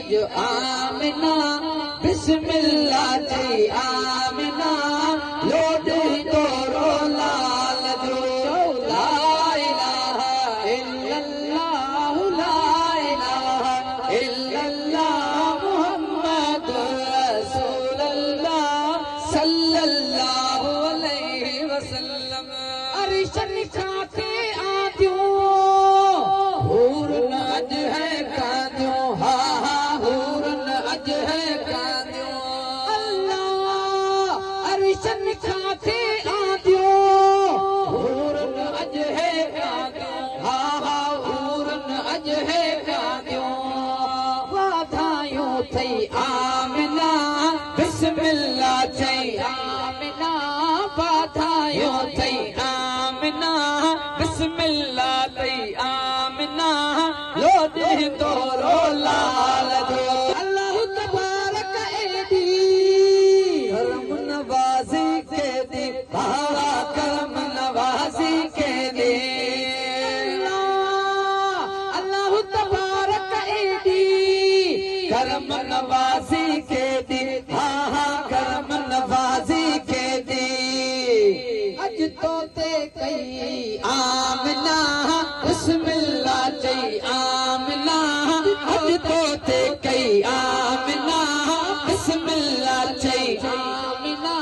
जो आमिना बिस्मिल्लाह जी आमिना लोड तोरो लाल जो ला इलाहा इल्लल्लाह ला इलाहा इल्लल्लाह मुहम्मदुर रसूलुल्लाह सल्लल्लाहु अलैहि वसल्लम अरिशन खाते आदियो हूरन अज है कादियो हा हा हूरन अज है कादियो अल्लाह अरिशन खाते आदियो हूरन अज है कादियो हा हा हूरन अज है कादियो वाधायूं थई आमिना बिस्मिल्लाह चई आमिना वाधायूं थई आमिना बिस्मिल्लाह तई आमिना लोॾे तोरो लाल जो अल्लाह तबारक एदी करम नवाज़ी के दी भावा करम नवाज़ी के दी अल्लाह तबारक एदी करम नवाज़ी के दी हा हा करम नवाज़ी के दी अज तो ते कई आमिना बिस्मिल्लाह चई आमिना अज तो ते कई आमिना बिस्मिल्लाह चई आमिना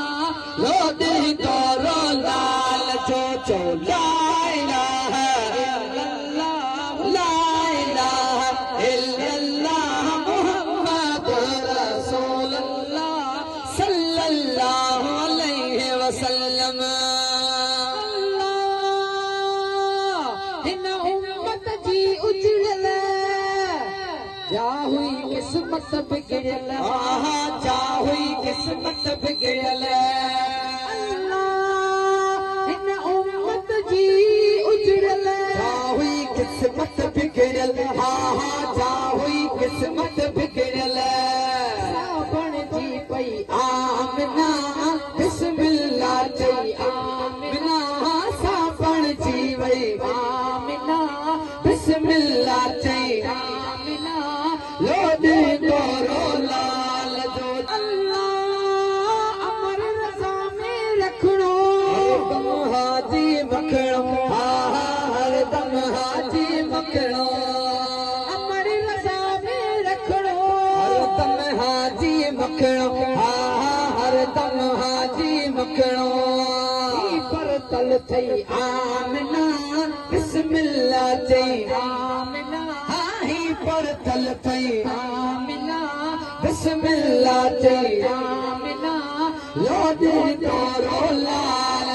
लोॾे तोरो लाल जो चो ला इलाहा इल्लल्लाह ला इलाहा इल्लल्लाह मुहम्मदुर रसूलुल्लाह सल्लल्लाहु अलैहि वसल्लम जा हुई किस्मत बिगड़ल आहा जा हुई किस्मत बिगड़ल अल्लाह हिन उम्मत जी उजड़ल जा हुई किस्मत बिगड़ल हा हा जा हुई किस्मत बिगड़ल साबण जी पई आमिना बिस्मिल्लाह चई आमिना साबण जी वई आमिना बिस्मिल्लाह चई लोॾे तोरो लाल जो अल्लाह अमर रज़ा में रखणो हरदम हाजी मखणो हा हा हरदम हाजी मखणो अमर रज़ा में रखणो हरदम हाजी मखणो हा हा हरदम हाजी मखणो पर तल थई आमिना बिस्मिल्लाह चई आमिना पर तल थई आमिना बिस्मिल्लाह चई आमिना लोॾे तोरो लाल